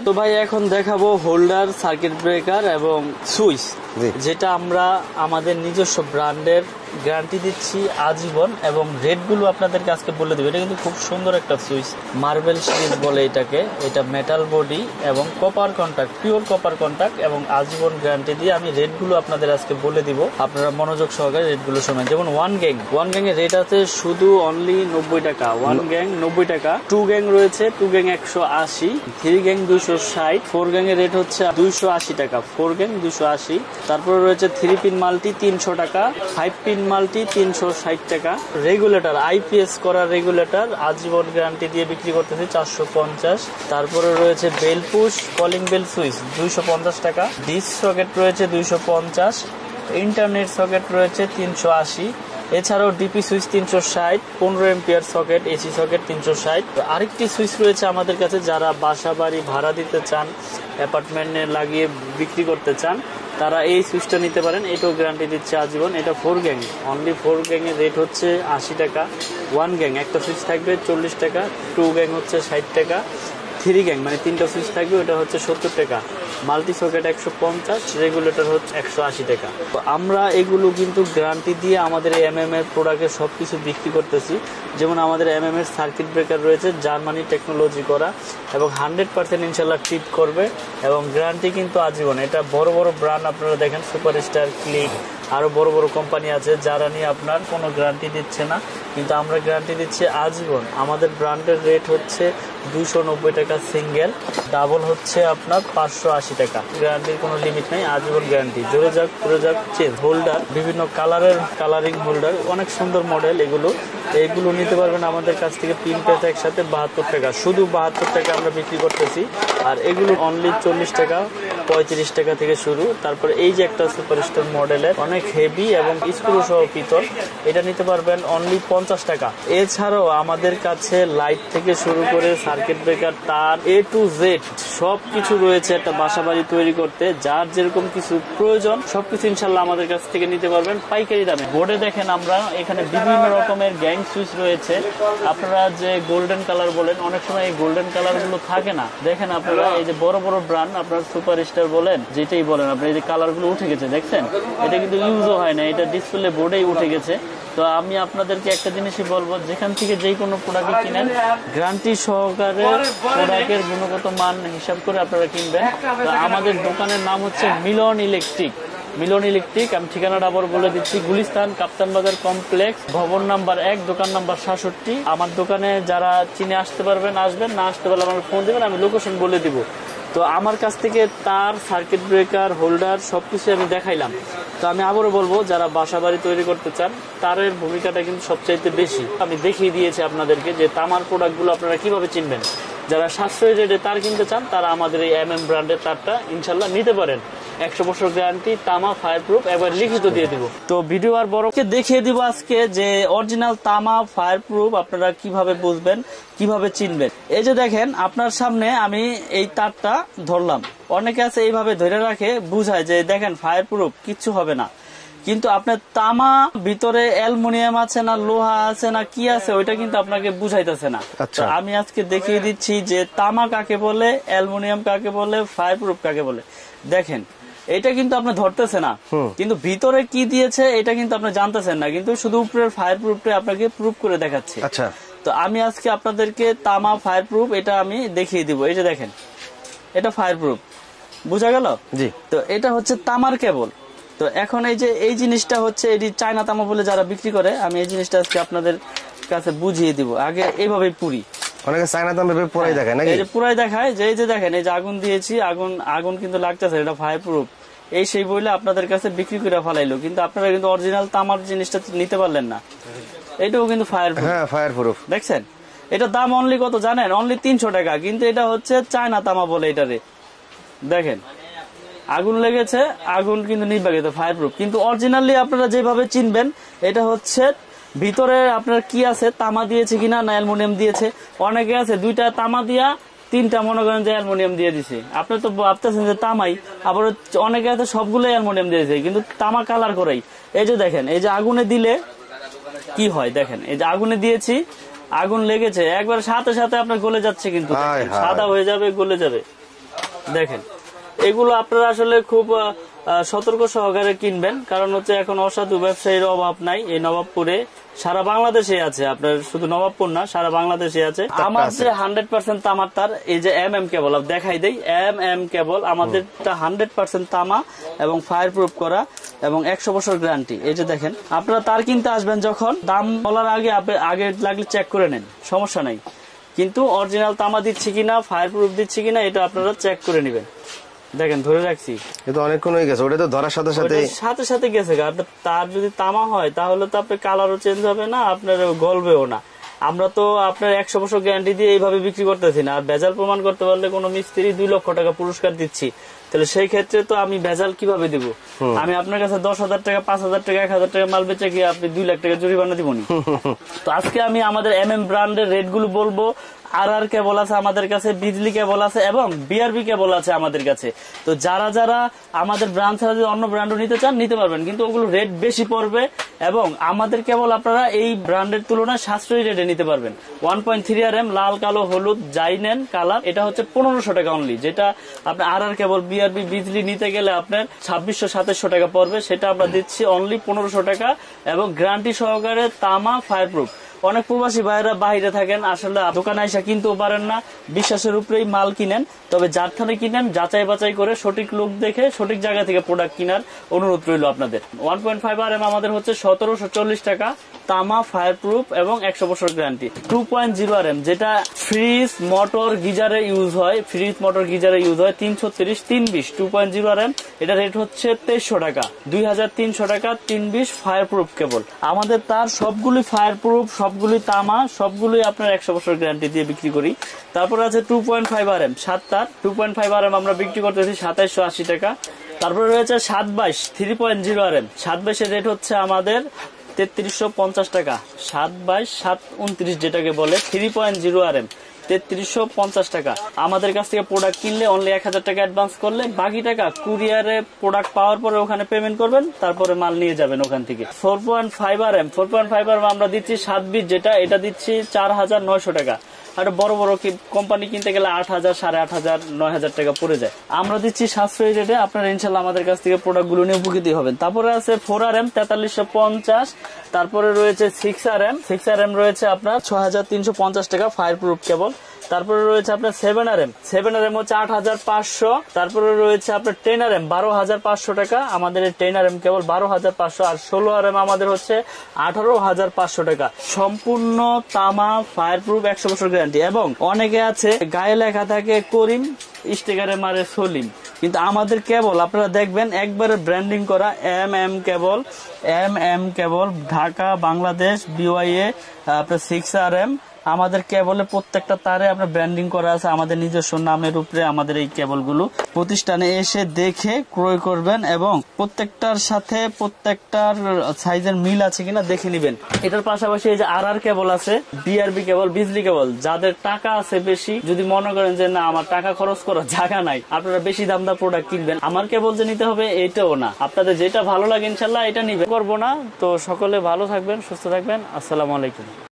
তো ভাই এখন দেখাবো হোল্ডার, সার্কিট ব্রেকার এবং সুইচ, যেটা আমরা আমাদের নিজস্ব ব্র্যান্ডের গ্যারান্টি দিচ্ছি আজীবন, এবং রেটগুলো আপনাদেরকে আজকে বলে দেবো। এটা কিন্তু খুব সুন্দর একটা সুইচ, মার্বেল সিরিজ বলে এটাকে। এটা মেটাল বডি এবং copper contact, pure copper contact, এবং আজীবন গ্যারান্টি দিয়ে আমি রেটগুলো আপনাদের আজকে বলে দিব। আপনারা মনোযোগ সহকারে রেটগুলো শোনেন। যেমন ওয়ান গ্যাং এর রেট আছে শুধু অনলি 90 টাকা, ওয়ান গ্যাং 90 টাকা। টু গ্যাং রয়েছে, two gang 180, three gang 260, four gang এর রেট হচ্ছে 280 টাকা, ফোর গ্যাং 280। তারপরে রয়েছে থ্রি পিন মাল্টি 300 টাকা, ফাইভ পিন মাল্টি 360 টাকা। রেগুলেটর, আইপিএস করা রেগুলেটর আজীবন গ্যারান্টি দিয়ে বিক্রি করতেছি 450। তারপরে রয়েছে bell push calling bell switch 250 টাকা। ডিস সকেট রয়েছে 250, ইন্টারনেট সকেট রয়েছে 380। এছাড়াও DP switch 360, 15 ampere socket, AC socket 360। আরেকটি সুইচ রয়েছে আমাদের কাছে, যারা বাসা বাড়ি ভাড়া দিতে চান, অ্যাপার্টমেন্টে লাগিয়ে বিক্রি করতে চান, তারা এই সুইচটা নিতে পারেন। এটাও গ্যারান্টি দিচ্ছে আজীবন। এটা four gang, only four gang এর রেট হচ্ছে 80 টাকা। ওয়ান গ্যাং একটা সুইচ থাকবে 40 টাকা, টু গ্যাং হচ্ছে 60 টাকা, থ্রি গ্যাং মানে তিনটা সুইচ থাকবে ওটা হচ্ছে 70 টাকা, মাল্টি সকেট 150, রেগুলেটর হচ্ছে 180 টাকা। তো আমরা এগুলো কিন্তু গ্যারান্টি দিয়ে আমাদের এমএম এর প্রোডাক্টের সবকিছু বিক্রি করতেছি। যেমন আমাদের এমএম এর সার্কিট ব্রেকার রয়েছে জার্মানি টেকনোলজি করা, এবং 100% ইনশাল্লাহ টিপ করবে, এবং গ্যারান্টি কিন্তু আজীবন। এটা বড় বড় ব্র্যান্ড আপনারা দেখেন, সুপারস্টার, ক্লিক, আরো বড় বড় কোম্পানি আছে যারা নিয়ে আপনার কোনো গ্যারান্টি দিচ্ছে না, কিন্তু আমরা গ্যারান্টি দিচ্ছি আজীবন। আমাদের ব্র্যান্ডের রেট হচ্ছে 290 টাকা সিঙ্গেল, ডাবল হচ্ছে আপনার 580 টাকা। গ্যারান্টির কোনো লিমিট নেই, আজীবন গ্যারান্টি। জোরে যাক পুরো যাক চেঞ্জ। হোল্ডার বিভিন্ন কালারের, কালারিং হোল্ডার, অনেক সুন্দর মডেল এগুলো নিতে পারবেন আমাদের কাছ থেকে। পিন পেতে একসাথে 72 টাকা, শুধু 72 টাকা আমরা বিক্রি করতেছি। আর এগুলো অনলি 40 টাকা, 35 টাকা থেকে শুরু। তারপরে এই যে একটা সুপারস্টার মডেলের অনেক হেভি এবং স্ক্রু সহ পিতল, এটা নিতে পারবেন অনলি 50 টাকা। এছাড়াও আমাদের কাছে লাইট থেকে শুরু করে সার্কিট ব্রেকার, তার এ টু জেড সবকিছু রয়েছে একটা বাসা বাড়ি তৈরি করতে। যার যেরকম কিছু প্রয়োজন সবকিছু ইনশাল্লাহ আমাদের কাছ থেকে নিতে পারবেন পাইকারি দামে। বোর্ডে দেখেন আমরা এখানে বিভিন্ন রকমের গ্যাং সুইচ রয়েছে। আপনারা যে গোল্ডেন কালার বলেন, অনেক সময় এই গোল্ডেন কালার গুলো থাকে না। দেখেন আপনারা এই যে বড় বড় ব্র্যান্ড, আপনার সুপার স্টার বলেন, যেটাই বলেন, আপনি এই যে কালার গুলো উঠে গেছে দেখছেন, এটা কিন্তু ইউজও হয় না, এটা ডিসপ্লে বোর্ডেই উঠে গেছে। তো আমি আপনাদেরকে একটা জিনিসই বলবো, যেখান থেকে যেই কোনো প্রোডাক্ট কিনেন গ্যারান্টি সহকারে প্রোডাক্টের গুণগত মান হিসাব করে আপনারা কিনবেন। তো আমাদের দোকানের নাম হচ্ছে মিলন ইলেকট্রিক। মিলন ইলেকট্রিক, আমি ঠিকানাটা আবার বলে দিচ্ছি, গুলিস্তান কাপ্তান বাজার কমপ্লেক্স, ভবন নাম্বার 1, দোকান নাম্বার 67। আমার দোকানে যারা চিনে আসতে পারবেন আসবেন, না আসতে পারলে আমাকে ফোন দেবেন, আমি লোকেশন বলে দিব। তো আমার কাছ থেকে তার, সার্কিট ব্রেকার, হোল্ডার সবকিছু আমি দেখাইলাম। তো আমি আবারও বলবো, যারা বাসা বাড়ি তৈরি করতে চান তারের ভূমিকাটা কিন্তু সবচাইতে বেশি। আমি দেখিয়ে দিয়েছি আপনাদেরকে যে তামার প্রোডাক্টগুলো আপনারা কিভাবে চিনবেন। যারা সাশ্রয়ী রেটে তার কিনতে চান তারা আমাদের এই এমএম ব্র্যান্ডের তারটা ইনশাল্লাহ নিতে পারেন। 100 বছর গ্যারান্টি, তামা, ফায়ার প্রুফ, একবার লিখিত দিয়ে দিব। তো ভিডিও আর বড় দেখিয়ে দিব আজকে যে অরিজিনাল তামা, ফায়ার প্রুফ আপনারা কিভাবে বুঝবেন, কিভাবে চিনবেন। এই যে দেখেন আপনার সামনে আমি এই তারটা ধরলাম, অনেকে আছে এইভাবে ধরে রাখে, বুঝায় যে দেখেন ফায়ার প্রুফ, কিচ্ছু হবে না। কিন্তু আপনার তামা ভিতরে অ্যালুমিনিয়াম আছে না লোহা আছে না কি আছে, ওইটা কিন্তু আপনাকে বুঝাইতেছে না। আমি আজকে দেখিয়ে দিচ্ছি যে তামা কাকে বলে, অ্যালুমিনিয়াম কাকে বলে, ফায়ার প্রুফ কাকে বলে। দেখেন এটা কিন্তু আপনি ধরতেছে না, কিন্তু ভিতরে কি দিয়েছে এটা কিন্তু আপনি জানতেছেন না, কিন্তু শুধু উপরের ফায়ার প্রুফটা আপনাকে প্রুফ করে দেখাচ্ছে। তো আমি আজকে আপনাদেরকে তামা ফায়ার প্রুফ এটা আমি দেখিয়ে দিব। এই যে দেখেন, এটা ফায়ার প্রুফ, বুঝা গেল? জি। তো এটা হচ্ছে তামার কেবল। তো এখন এই যে এই জিনিসটা হচ্ছে এটি চায়না তামা বলে যারা বিক্রি করে, আমি এই জিনিসটা আজকে আপনাদের কাছে বুঝিয়ে দিব। আগে এইভাবে পুরি, অনেকে চায়না তামা পুরাই দেখায় নাকি? এই যে পুরাই দেখায় যে এই যে দেখেন, এই যে আগুন দিয়েছি, আগুন কিন্তু লাগতেছে, এটা ফায়ার প্রুফ। এই সেই বইলে আপনাদের কাছে বিক্রি করে ফেলাইলো, কিন্তু আপনারা কিন্তু অরিজিনাল তামার জিনিসটা নিতে পারলেন না। এটাও কিন্তু ফায়ার প্রুফ। হ্যাঁ, ফায়ার প্রুফ। দেখছেন এটা দাম অনলি কত জানেন? অনলি 300 টাকা, কিন্তু এটা হচ্ছে চায়না তামা বলে এটারে। দেখেন আগুন লেগেছে, আগুন কিন্তু নিভে গেছে, ফায়ার প্রুফ। কিন্তু অরিজিনালি আপনারা যেভাবে চিনবেন, এটা হচ্ছে ভিতরে আপনার কি আছে, তামা দিয়েছে কিনা না অ্যালুমিনিয়াম দিয়েছে। অনেকে আছে দুইটা তামা দিয়া তিনটা মনে করেন যে অ্যালুমিনিয়াম দিয়ে দিছে, আপনি তো ভাবতেছেন যে তামাই, আবার অনেকে আছে সবগুলো অ্যালুমিনিয়াম দিয়েছে কিন্তু তামা কালার করেই। এই যে দেখেন, এই যে আগুনে দিলে কি হয় দেখেন, এই যে আগুনে দিয়েছি, আগুন লেগেছে, একবার সাথে সাথে আপনার গলে যাচ্ছে, কিন্তু সাদা হয়ে যাবে, গলে যাবে। দেখেন এগুলো আপনারা আসলে খুব সতর্ক সহকারে কিনবেন, কারণ হচ্ছে এখন অসাধু ব্যবসায়ীর অভাব নাই এই নবাবপুরে, সারা বাংলাদেশে আছে, আপনার শুধু নবাবপুর না সারা বাংলাদেশে আছে। আমার যে 100% তামার তার, এই যে MM কেবল দেখাই দেই, MM কেবল আমাদেরটা 100% তামা এবং ফায়ার প্রুফ করা এবং 100 বছর গ্যারান্টি। এই যে দেখেন, আপনারা তার কিনতে আসবেন যখন, দাম বলার আগে আগে লাগলে চেক করে নেন, সমস্যা নাই, কিন্তু অরিজিনাল তামা দিচ্ছি কিনা, ফায়ার প্রুফ দিচ্ছি কিনা এটা আপনারা চেক করে নেবেন। দেখেন ধরে রাখছি, এটা অনেকক্ষণ হয়ে গেছে, ওটা তো ধরার সাথে সাথে গেছে। তার যদি তামা হয় তাহলে তো আপনার কালারও চেঞ্জ হবে না, আপনার গলবেও না। আমরা তো আপনার 100 বছর গ্যারান্টি দিয়ে এইভাবে বিক্রি করতেছি না। আর ভেজাল প্রমাণ করতে পারলে কোনো মিস্ত্রি 2 লক্ষ টাকা পুরস্কার দিচ্ছি, তাহলে সেই ক্ষেত্রে তো আমি ভেজাল কিভাবে দিব? আমি আপনার কাছে 10,000 টাকা, 5,000 টাকা, 1,000 টাকা মাল বেচে গিয়ে আপনি 2 লাখ টাকা জরিমানা দিবনি। তো আজকে আমি আমাদের MM ব্র্যান্ডের রেট গুলো বলবো। RR কেবল আছে আমাদের কাছে, বিজলি কেবল আছে এবং BRB কেবল আছে আমাদের কাছে। তো যারা যারা আমাদের ব্র্যান্ড ছাড়া যদি অন্য ব্র্যান্ডও নিতে চান নিতে পারবেন, কিন্তু ওগুলো রেট বেশি পড়বে এবং আমাদের কেবল আপনারা এই ব্র্যান্ডের তুলনায় সাশ্রয়ী রেটে নিতে পারবেন। 1.3 RM লাল, কালো, হলুদ যাই নেন কালার, এটা হচ্ছে 1500 টাকা অনলি। যেটা আপনার RR কেবল, BRB, বিজলি নিতে গেলে আপনার 2600-2700 টাকা পড়বে, সেটা আমরা দিচ্ছি অনলি 1500 টাকা এবং গ্যারান্টি সহকারে তামা ফায়ার প্রুফ। অনেক প্রবাসী ভাইরা বাইরে থাকেন, আসলে দোকানে এসে কিনতেও পারেন না, বিশ্বাসের উপরেই মাল কিনেন। তবে যার থেকে কিনেন যাচাই বাছাই করে সঠিক লোক দেখে সঠিক জায়গা থেকে প্রোডাক্ট কেনার অনুরোধ রইল আপনাদের। 1.5 RM আমাদের হচ্ছে 1740 টাকা, তামা ফায়ার প্রুফ এবং 100 বছর গ্যারান্টি। 2.0 RM যেটা ফ্রিজ মোটর গিজারে ইউজ হয়, 330 320 2.0 RM, এটা রেট হচ্ছে 2300 টাকা, 2300 টাকা 320 ফায়ার প্রুফ কেবল। আমাদের তার সবগুলি ফায়ার প্রুফ, সবগুলি তামা, সবগুলি আপনার 100 বছর গ্যারান্টি দিয়ে বিক্রি করি। তারপর আছে 2.5 RM 7 তার, 2.5 RM আমরা বিক্রি করতেছি 2780 টাকা। তারপরে রয়েছে 722 3.0 RM, 722 এর রেট হচ্ছে আমাদের 3350 টাকা, 722 729 যেটাকে বলে 3.0 RM 3350 টাকা। আমাদের কাছ থেকে প্রোডাক্ট কিনলে অনলি 1000 টাকা অ্যাডভান্স করলে বাকি টাকা কুরিয়ারে প্রোডাক্ট পাওয়ার পরে ওখানে পেমেন্ট করবেন, তারপরে মাল নিয়ে যাবেন ওখান থেকে। 4.5 RM আমরা দিচ্ছি 720 যেটা, এটা দিচ্ছি 4900 টাকা। আর বড় বড় কোম্পানি কিনতে গেলে 8000, 8500, 9000 টাকা পড়ে যায়। আমরা দিচ্ছি সাশ্রয়ী রেটে, আপনারা ইনশাল্লাহ আমাদের কাছ থেকে প্রোডাক্ট গুলো নিয়ে উপকৃত হবেন। তারপরে আছে 4 RM 4350, তারপরে রয়েছে 6 RM রয়েছে আপনার 6350 টাকা ফায়ার প্রুফ কেবল। তারপরে রয়েছে আপনার 7 RM হচ্ছে 8500, তারপরে রয়েছে আপনার 10 RM 12500 টাকা, আমাদের এই 10 RM কেবল 12500, আর 16 RM আমাদের হচ্ছে 18500 টাকা। সম্পূর্ণ তামা ফায়ার প্রুফ 100 বছর গ্যারান্টি। এবং অনেকে আছে গায়ে লেখা থাকে করিম, স্টিকারে মারে সলিম, কিন্তু আমাদের কেবল আপনারা দেখবেন একবারে ব্র্যান্ডিং করা MM কেবল, ঢাকা, বাংলাদেশ, BYA আপনার 6 RM। আমাদের কেবলে প্রত্যেকটা তারে আপনার ব্র্যান্ডিং করা আছে আমাদের নিজস্ব নামের উপরে। আমাদের এই কেবলগুলো প্রতিষ্ঠানে এসে দেখে ক্রয় করবেন এবং প্রত্যেকটার সাথে প্রত্যেকটার সাইজের মিল আছে কিনা দেখে নেবেন। এটার পাশাপাশি এই যে RR কেবল আছে, BRB কেবল, বিজলি কেবল। যাদের টাকা আছে বেশি, যদি মনে করেন যে না আমার টাকা খরচ করার জায়গা নাই, আপনারা বেশি দাম দা প্রোডাক্ট কিনবেন, আমার কেবল যে নিতে হবে এটাও না, আপনাদের যেটা ভালো লাগে ইনশাল্লাহ এটা নিবে, করবো না। তো সকলে ভালো থাকবেন, সুস্থ থাকবেন, আসসালামু আলাইকুম।